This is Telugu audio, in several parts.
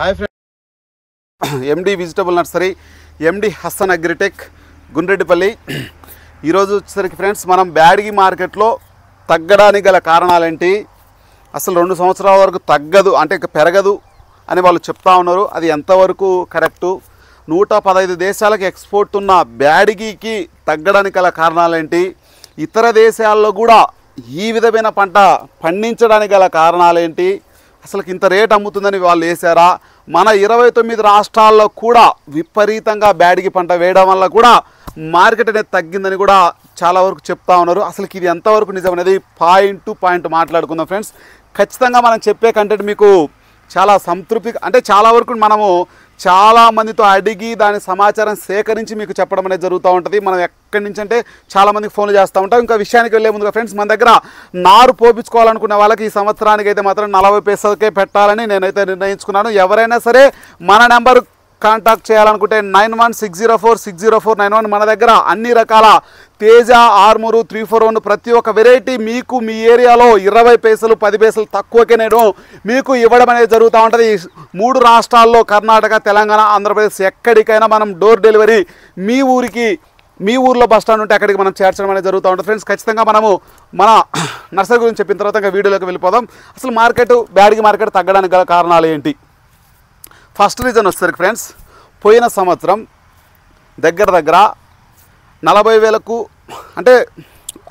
Hi friends, MD vegetable nursery, MD Hasan agritech, Gundreddipalli. ఈరోజు వచ్చేసరికి ఫ్రెండ్స్ మనం బ్యాడగి మార్కెట్లో తగ్గడానికి గల కారణాలేంటి, అసలు 2 సంవత్సరాల వరకు తగ్గదు అంటే పెరగదు అని వాళ్ళు చెప్తా ఉన్నారు. అది ఎంతవరకు కరెక్టు? 115 దేశాలకు ఎక్స్పోర్ట్ ఉన్న బ్యాడగికి తగ్గడానికి గల కారణాలేంటి? ఇతర దేశాల్లో కూడా ఈ విధమైన పంట పండించడానికి గల కారణాలేంటి? అసలు ఇంత రేట్ అమ్ముతుందని వాళ్ళు వేసారా? మన 29 రాష్ట్రాల్లో కూడా విపరీతంగా బ్యాడగి పంట వేయడం వల్ల కూడా మార్కెట్ అనేది తగ్గిందని కూడా చాలా వరకు చెప్తా ఉన్నారు. అసలు ఇది ఎంతవరకు నిజం అనేది పాయింట్ టు పాయింట్ మాట్లాడుకుందాం ఫ్రెండ్స్. ఖచ్చితంగా మనం చెప్పే కంటెంట్ మీకు చాలా సంతృప్తి, అంటే చాలా వరకు మనము చాలా మందితో అడిగి దాని సమాచారం సేకరించి మీకు చెప్పడం అనేది జరుగుతూ ఉంటుంది. మనం ఎక్కడి నుంచి అంటే చాలామందికి ఫోన్లు చేస్తూ ఉంటాం. ఇంకా విషయానికి వెళ్ళే ముందుగా ఫ్రెండ్స్, మన దగ్గర నారు పోపించుకోవాలనుకునే వాళ్ళకి ఈ సంవత్సరానికి అయితే మాత్రం 40 పైసలకే పెట్టాలని నేనైతే నిర్ణయించుకున్నాను. ఎవరైనా సరే మన నెంబర్ కాంటాక్ట్ చేయాలనుకుంటే 9160460491. మన దగ్గర అన్ని రకాల తేజ, ఆర్మూరు, 341 ప్రతి ఒక్క వెరైటీ మీకు మీ ఏరియాలో 20 పైసలు 10 పైసలు తక్కువకే నేను మీకు ఇవ్వడం అనేది జరుగుతూ ఉంటుంది. 3 రాష్ట్రాల్లో కర్ణాటక, తెలంగాణ, ఆంధ్రప్రదేశ్ ఎక్కడికైనా మనం డోర్ డెలివరీ మీ ఊర్లో బస్ స్టాండ్ ఉంటే అక్కడికి మనం చేర్చడం అనేది జరుగుతూ ఉంటుంది ఫ్రెండ్స్. ఖచ్చితంగా మనము మన నర్సరీ గురించి చెప్పిన తర్వాత ఇంకా వీడియోలోకి వెళ్ళిపోదాం. అసలు బ్యాడగి మార్కెట్ తగ్గడానికి గల కారణాలు ఏంటి? ఫస్ట్ రీజన్ వచ్చేసరికి ఫ్రెండ్స్, పోయిన సంవత్సరం దగ్గర 40,000కు, అంటే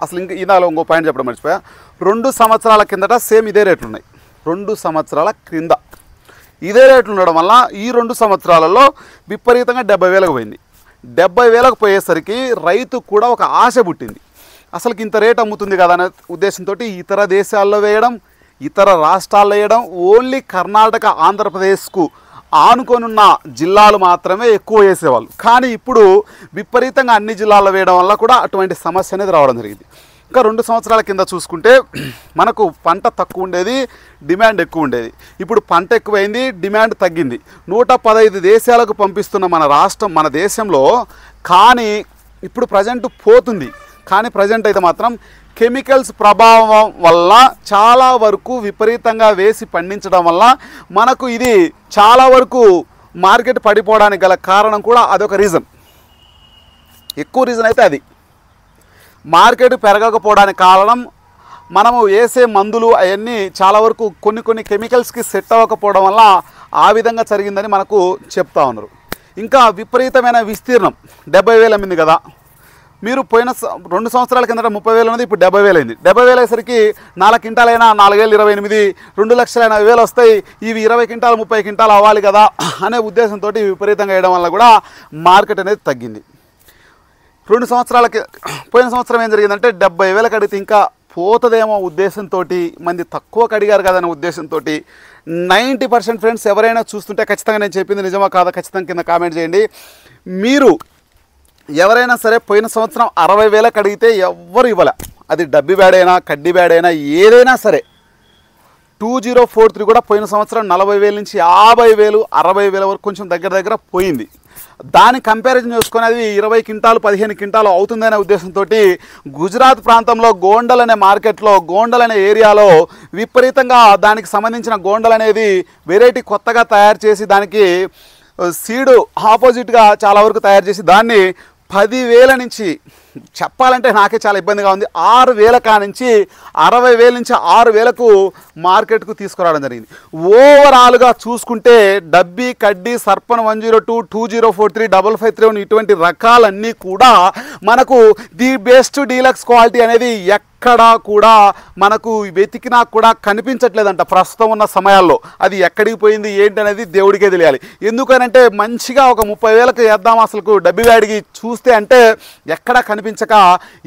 అసలు ఇంకో పాయింట్ చెప్పడం మర్చిపోయా. 2 సంవత్సరాల కిందట సేమ్ ఇదే రేట్లు ఉన్నాయి. 2 సంవత్సరాల క్రింద ఇదే రేట్లు ఉండడం వల్ల ఈ 2 సంవత్సరాలలో విపరీతంగా 70,000కు పోయింది. 70,000కు పోయేసరికి రైతుకు కూడా ఒక ఆశ పుట్టింది. అసలు ఇంత రేట్ అమ్ముతుంది కదా అనే ఉద్దేశంతో ఇతర దేశాల్లో వేయడం, ఇతర రాష్ట్రాల్లో వేయడం, ఓన్లీ కర్ణాటక, ఆంధ్రప్రదేశ్కు ఆనుకొనున్న జిల్లాలు మాత్రమే ఎక్కువ వేసేవాళ్ళు. కానీ ఇప్పుడు విపరీతంగా అన్ని జిల్లాల్లో వేయడం వల్ల కూడా అటువంటి సమస్య అనేది రావడం జరిగింది. ఇంకా 2 సంవత్సరాల కింద చూసుకుంటే మనకు పంట తక్కువ ఉండేది, డిమాండ్ ఎక్కువ ఉండేది. ఇప్పుడు పంట ఎక్కువైంది, డిమాండ్ తగ్గింది. 115 దేశాలకు పంపిస్తున్న మన దేశంలో కానీ ఇప్పుడు ప్రజెంట్ పోతుంది. కానీ ప్రజెంట్ అయితే మాత్రం కెమికల్స్ ప్రభావం వల్ల చాలా వరకు విపరీతంగా వేసి పండించడం వల్ల మనకు ఇది చాలా వరకు మార్కెట్ పడిపోవడానికి గల కారణం కూడా అదొక రీజన్. ఎక్కువ రీజన్ అయితే అది. మార్కెట్ పెరగకపోవడానికి కారణం మనము వేసే మందులు అవన్నీ చాలా వరకు కొన్ని కెమికల్స్కి సెట్ అవ్వకపోవడం వల్ల ఆ విధంగా జరిగిందని మనకు చెప్తా ఉన్నారు. ఇంకా విపరీతమైన విస్తీర్ణం 70,000 అమ్మింది కదా. మీరు పోయిన 2 సంవత్సరాల కిందట 30,000 ఉన్నది, ఇప్పుడు 70,000 అయింది. 70,000 అయ్యేసరికి 4 క్వింటాలైనా 4,028, 2,80,000 వస్తాయి. ఇవి 20 క్వింటాలు 30 క్వింటాలు అవ్వాలి కదా అనే ఉద్దేశంతో విపరీతంగా వేయడం వల్ల కూడా మార్కెట్ అనేది తగ్గింది. 2 సంవత్సరాలకి పోయిన సంవత్సరం ఏం జరిగిందంటే 70,000కి అడిగితే ఇంకా పోతుందేమో ఉద్దేశంతో, మంది తక్కువకి అడిగారు కదా అనే ఉద్దేశంతో 90% ఫ్రెండ్స్ ఎవరైనా చూస్తుంటే ఖచ్చితంగా నేను చెప్పింది నిజమా కాదా ఖచ్చితంగా కింద కామెంట్ చేయండి. మీరు ఎవరైనా సరే పోయిన సంవత్సరం 60,000కి అడిగితే ఎవ్వరు ఇవ్వలే. అది డబ్బి బ్యాడ్ అయినా, కడ్డీ బ్యాడ్ అయినా, ఏదైనా సరే. 2043 కూడా పోయిన సంవత్సరం 40,000 నుంచి 50,000, 60,000 వరకు కొంచెం దగ్గర పోయింది. దాని కంపారిజన్ చేసుకొని అది 20 క్వింటాలు 15 క్వింటాలు అవుతుందనే ఉద్దేశంతో గుజరాత్ ప్రాంతంలో గోండల్ అనే మార్కెట్లో, గోండల్ అనే ఏరియాలో విపరీతంగా దానికి సంబంధించిన గోండల్ అనేది వెరైటీ కొత్తగా తయారు చేసి దానికి సీడు ఆపోజిట్గా చాలా వరకు తయారు చేసి దాన్ని 10,000 నుంచి, చెప్పాలంటే నాకే చాలా ఇబ్బందిగా ఉంది, 6,000 కానించి 60,000 నుంచి 6,000కు మార్కెట్కు తీసుకురావడం జరిగింది. ఓవరాల్గా చూసుకుంటే డబ్బీ, కడ్డీ, సర్పన్ 102, 2043, 5531 ఇటువంటి రకాలన్నీ కూడా మనకు ది బెస్ట్ డీలక్స్ క్వాలిటీ అనేది ఎక్కడా కూడా మనకు వెతికినా కూడా కనిపించట్లేదంట ప్రస్తుతం ఉన్న సమయాల్లో. అది ఎక్కడికి పోయింది ఏంటి అనేది దేవుడికే తెలియాలి. ఎందుకనంటే మంచిగా ఒక 30,000కి వేద్దాం అసలు డబ్బి వాడికి చూస్తే అంటే ఎక్కడా కనిపించక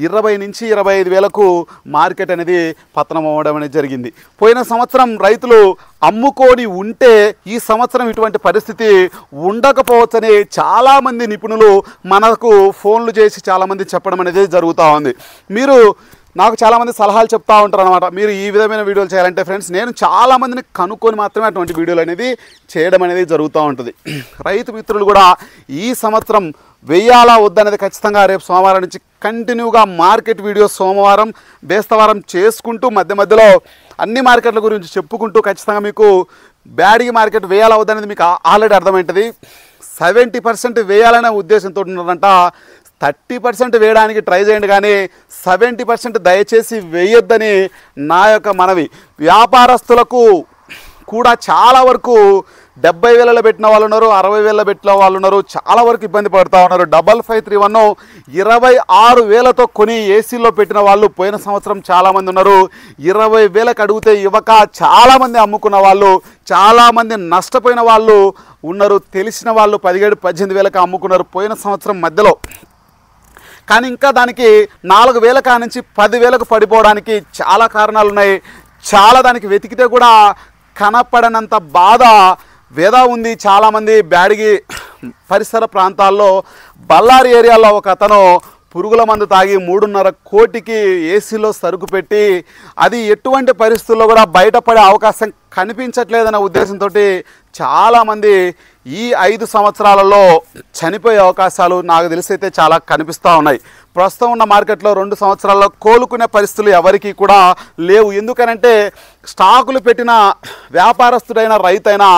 20 నుంచి 25,000కు మార్కెట్ అనేది పతనం అవ్వడం అనేది జరిగింది. పోయిన సంవత్సరం రైతులు అమ్ముకొని ఉంటే ఈ సంవత్సరం ఇటువంటి పరిస్థితి ఉండకపోవచ్చని చాలామంది నిపుణులు మనకు ఫోన్లు చేసి చాలామంది చెప్పడం అనేది జరుగుతూ ఉంది. నాకు చాలామంది సలహాలు చెప్తూ ఉంటారు అనమాట. మీరు ఈ విధమైన వీడియోలు చేయాలంటే ఫ్రెండ్స్ నేను చాలామందిని కనుక్కొని మాత్రమే అటువంటి వీడియోలు అనేది చేయడం అనేది జరుగుతూ ఉంటుంది. రైతు మిత్రులు కూడా ఈ సంవత్సరం వెయ్యాలా వద్దనేది ఖచ్చితంగా రేపు సోమవారం నుంచి కంటిన్యూగా మార్కెట్ వీడియోస్ సోమవారం బేస్తవారం చేసుకుంటూ మధ్య మధ్యలో అన్ని మార్కెట్ల గురించి చెప్పుకుంటూ ఖచ్చితంగా మీకు బ్యాడగి మార్కెట్ వేయాలవుద్దనేది మీకు ఆల్రెడీ అర్థమైంటుంది. 70% వేయాలనే ఉద్దేశంతో ఉన్నారంట. 30% వేయడానికి ట్రై చేయండి, కానీ 70% దయచేసి వేయొద్దని నా యొక్క మనవి. వ్యాపారస్తులకు కూడా చాలా వరకు 70,000లో పెట్టిన వాళ్ళు ఉన్నారు, 60,000లో పెట్టిన వాళ్ళు ఉన్నారు, చాలా వరకు ఇబ్బంది పడుతూ ఉన్నారు. 5531 26,000తో కొని ఏసీలో పెట్టిన వాళ్ళు పోయిన సంవత్సరం చాలామంది ఉన్నారు. 20,000కి అడిగితే ఇవ్వక చాలామంది అమ్ముకున్న వాళ్ళు, చాలామంది నష్టపోయిన వాళ్ళు ఉన్నారు. తెలిసిన వాళ్ళు 17,000-18,000కి అమ్ముకున్నారు పోయిన సంవత్సరం మధ్యలో. కానీ ఇంకా దానికి 4,000 కానుంచి 10,000కు పడిపోవడానికి చాలా కారణాలు ఉన్నాయి. చాలా దానికి వెతికితే కూడా కనపడనంత బాధ వేద ఉంది. చాలామంది బ్యాడగి పరిసర ప్రాంతాల్లో బళ్ళారి ఏరియాలో ఒక అతను పురుగుల మందు తాగి 3.5 కోటికి ఏసీలో సరుకు పెట్టి అది ఎటువంటి పరిస్థితుల్లో కూడా బయటపడే అవకాశం కనిపించట్లేదనే ఉద్దేశంతో చాలామంది ఈ 5 సంవత్సరాలలో చనిపోయే అవకాశాలు నాకు తెలిసైతే చాలా కనిపిస్తూ ఉన్నాయి. ప్రస్తుతం ఉన్న మార్కెట్లో 2 సంవత్సరాల్లో కోలుకునే పరిస్థితులు ఎవరికి కూడా లేవు. ఎందుకనంటే స్టాకులు పెట్టిన వ్యాపారస్తుడైన రైతైనా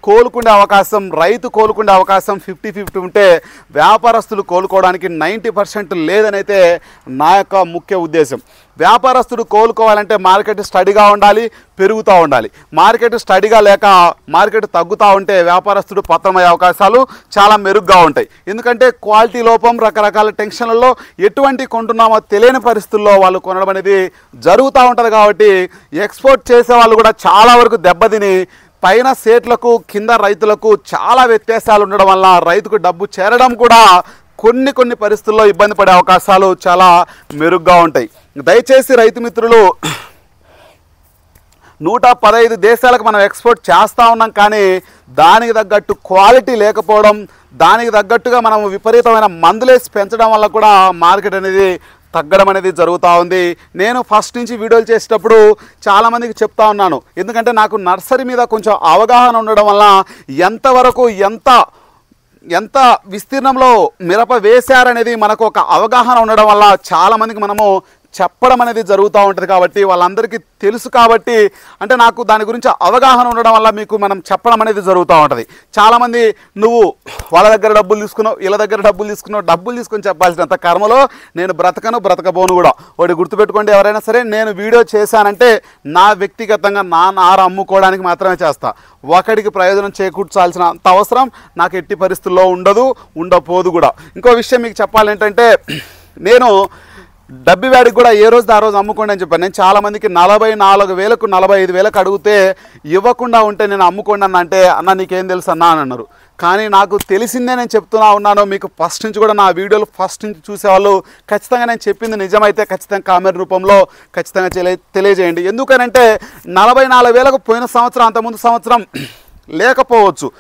కోలుకునే అవకాశం, రైతు కోలుకునే అవకాశం 50-50 ఉంటే వ్యాపారస్తులు కోలుకోవడానికి 90% లేదనైతే నా యొక్క ముఖ్య ఉద్దేశం. వ్యాపారస్తుడు కోలుకోవాలంటే మార్కెట్ స్టడీగా ఉండాలి, పెరుగుతూ ఉండాలి. మార్కెట్ స్టడీగా లేక మార్కెట్ తగ్గుతూ ఉంటే వ్యాపారస్తుడు పతనమయ్యే అవకాశాలు చాలా మెరుగ్గా ఉంటాయి. ఎందుకంటే క్వాలిటీ లోపం, రకరకాల టెన్షన్లలో ఎటువంటి కొంటున్నామో తెలియని పరిస్థితుల్లో వాళ్ళు కొనడం అనేది జరుగుతూ ఉంటుంది. కాబట్టి ఎక్స్పోర్ట్ చేసే వాళ్ళు కూడా చాలా వరకు దెబ్బతిని పైన సేట్లకు కింద రైతులకు చాలా వ్యత్యాసాలు ఉండడం వల్ల రైతుకు డబ్బు చేరడం కూడా కొన్ని పరిస్థితుల్లో ఇబ్బంది పడే అవకాశాలు చాలా మెరుగ్గా ఉంటాయి. దయచేసి రైతు మిత్రులు 115 దేశాలకు మనం ఎక్స్పోర్ట్ చేస్తూ ఉన్నాం, కానీ దానికి తగ్గట్టు క్వాలిటీ లేకపోవడం, దానికి తగ్గట్టుగా మనం విపరీతమైన మందులేసి పెంచడం వల్ల కూడా మార్కెట్ అనేది తగ్గడం అనేది జరుగుతూ ఉంది. నేను ఫస్ట్ నుంచి వీడియోలు చేసేటప్పుడు చాలామందికి చెప్తా ఉన్నాను. ఎందుకంటే నాకు నర్సరీ మీద కొంచెం అవగాహన ఉండడం వల్ల ఎంతవరకు ఎంత విస్తీర్ణంలో మిరప వేశారనేది మనకు ఒక అవగాహన ఉండడం వల్ల చాలామందికి మనము చెప్పడం అనేది జరుగుతూ ఉంటుంది. కాబట్టి వాళ్ళందరికీ తెలుసు కాబట్టి, అంటే నాకు దాని గురించి అవగాహన ఉండడం వల్ల మీకు మనం చెప్పడం అనేది జరుగుతూ ఉంటుంది. చాలామంది నువ్వు వాళ్ళ దగ్గర డబ్బులు తీసుకున్నావు, వీళ్ళ దగ్గర డబ్బులు తీసుకున్నావు, డబ్బులు తీసుకొని చెప్పాల్సినంత కర్మలో నేను బ్రతకబోను కూడా. ఒకటి గుర్తుపెట్టుకోండి, ఎవరైనా సరే నేను వీడియో చేశానంటే నా వ్యక్తిగతంగా నా నార అమ్ముకోవడానికి మాత్రమే చేస్తా. ఒకడికి ప్రయోజనం చేకూర్చాల్సిన అంత అవసరం నాకు ఎట్టి పరిస్థితుల్లో ఉండపోదు కూడా. ఇంకో విషయం మీకు చెప్పాలంటే, నేను డబ్బి వాడికి కూడా ఏ రోజు ఆ రోజు అమ్ముకోండి అని చెప్పాను. నేను చాలామందికి 44,000కు 45,000కు అడిగితే ఇవ్వకుండా ఉంటే నేను అమ్ముకోండి అంటే, అన్న నీకేం తెలుసు అన్నా అని అన్నారు. కానీ నాకు తెలిసిందే నేను చెప్తున్నా ఉన్నాను. మీకు ఫస్ట్ నుంచి కూడా నా వీడియోలు ఫస్ట్ నుంచి చూసేవాళ్ళు ఖచ్చితంగా నేను చెప్పింది నిజమైతే ఖచ్చితంగా కామెంట్ రూపంలో ఖచ్చితంగా తెలియజేయండి. ఎందుకనంటే 44,000కు పోయిన సంవత్సరం, అంతకుముందు సంవత్సరం లేకపోవచ్చు.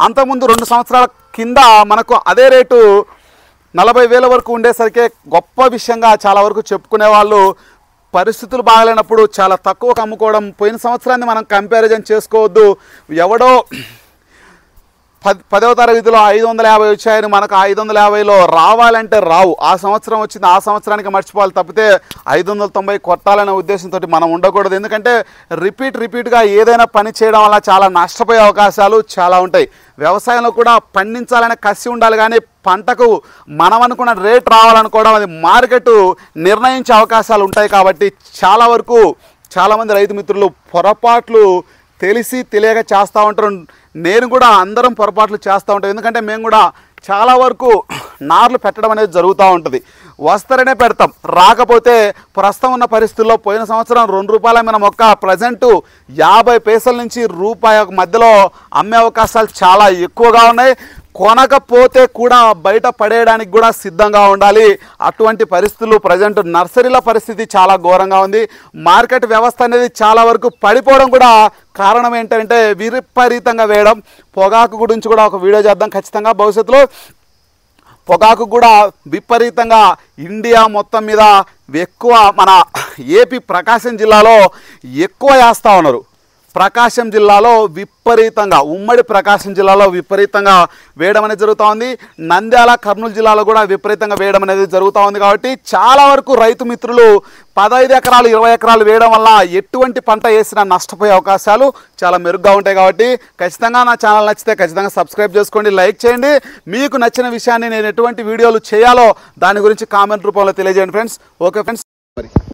అంతకుముందు 2 సంవత్సరాల కింద మనకు అదే రేటు 40,000 వరకు ఉండేసరికి గొప్ప విషయంగా చాలా వరకు చెప్పుకునే వాళ్ళు. పరిస్థితులు బాగాలేనప్పుడు చాలా తక్కువకు అమ్ముకోవడం. పోయిన సంవత్సరాన్ని మనం కంపారిజన్ చేసుకోవద్దు. ఎవడో 10వ తరగతిలో 550 వచ్చాయని మనకు 550లో రావాలంటే రావు. ఆ సంవత్సరం వచ్చింది, ఆ సంవత్సరానికి మర్చిపోవాలి తప్పితే 590 కొట్టాలనే ఉద్దేశంతో మనం ఉండకూడదు. ఎందుకంటే రిపీట్గా ఏదైనా పని చేయడం వల్ల చాలా నష్టపోయే అవకాశాలు చాలా ఉంటాయి. వ్యవసాయంలో కూడా పండించాలనే కసి ఉండాలి, కానీ పంటకు మనం అనుకున్న రేట్ రావాలనుకోవడం అది మార్కెట్ నిర్ణయించే అవకాశాలు ఉంటాయి. కాబట్టి చాలా వరకు చాలామంది రైతు మిత్రులు పొరపాట్లు తెలిసి తెలియక చేస్తూ ఉంటారు. నేను కూడా అందరం పొరపాట్లు చేస్తూ ఉంటాం. ఎందుకంటే మేము కూడా చాలా వరకు నార్లు పెట్టడం అనేది జరుగుతూ ఉంటుంది. వస్తేనే పెడతాం, రాకపోతే ప్రస్తుతం ఉన్న పరిస్థితుల్లో పోయిన సంవత్సరం ₹2 మన మొక్క ప్రజెంటు 50 పైసల నుంచి రూపాయి మధ్యలో అమ్మే అవకాశాలు చాలా ఎక్కువగా ఉన్నాయి. కొనకపోతే కూడా బయట పడేయడానికి కూడా సిద్ధంగా ఉండాలి. అటువంటి పరిస్థితులు ప్రజెంట్ నర్సరీల పరిస్థితి చాలా ఘోరంగా ఉంది. మార్కెట్ వ్యవస్థ అనేది చాలా వరకు పడిపోవడం కూడా కారణం ఏంటంటే విపరీతంగా వేయడం. పొగాకు గురించి కూడా ఒక వీడియో చేద్దాం ఖచ్చితంగా భవిష్యత్తులో. పొగాకు కూడా విపరీతంగా ఇండియా మొత్తం మీద ఎక్కువ, మన ఏపీ ప్రకాశం జిల్లాలో ఎక్కువ వేస్తూ ఉన్నారు. ప్రకాశం జిల్లాలో విపరీతంగా, ఉమ్మడి ప్రకాశం జిల్లాలో విపరీతంగా వేయడం అనేది జరుగుతూ ఉంది. నంద్యాల, కర్నూలు జిల్లాలో కూడా విపరీతంగా వేయడం అనేది జరుగుతూ ఉంది. కాబట్టి చాలా వరకు రైతు మిత్రులు 15 ఎకరాలు 20 ఎకరాలు వేయడం వల్ల ఎటువంటి పంట వేసినా నష్టపోయే అవకాశాలు చాలా మెరుగ్గా ఉంటాయి. కాబట్టి ఖచ్చితంగా నా ఛానల్ నచ్చితే ఖచ్చితంగా సబ్స్క్రైబ్ చేసుకోండి, లైక్ చేయండి. మీకు నచ్చిన విషయాన్ని నేను ఎటువంటి వీడియోలు చేయాలో దాని గురించి కామెంట్ రూపంలో తెలియజేయండి ఫ్రెండ్స్. Okay friends.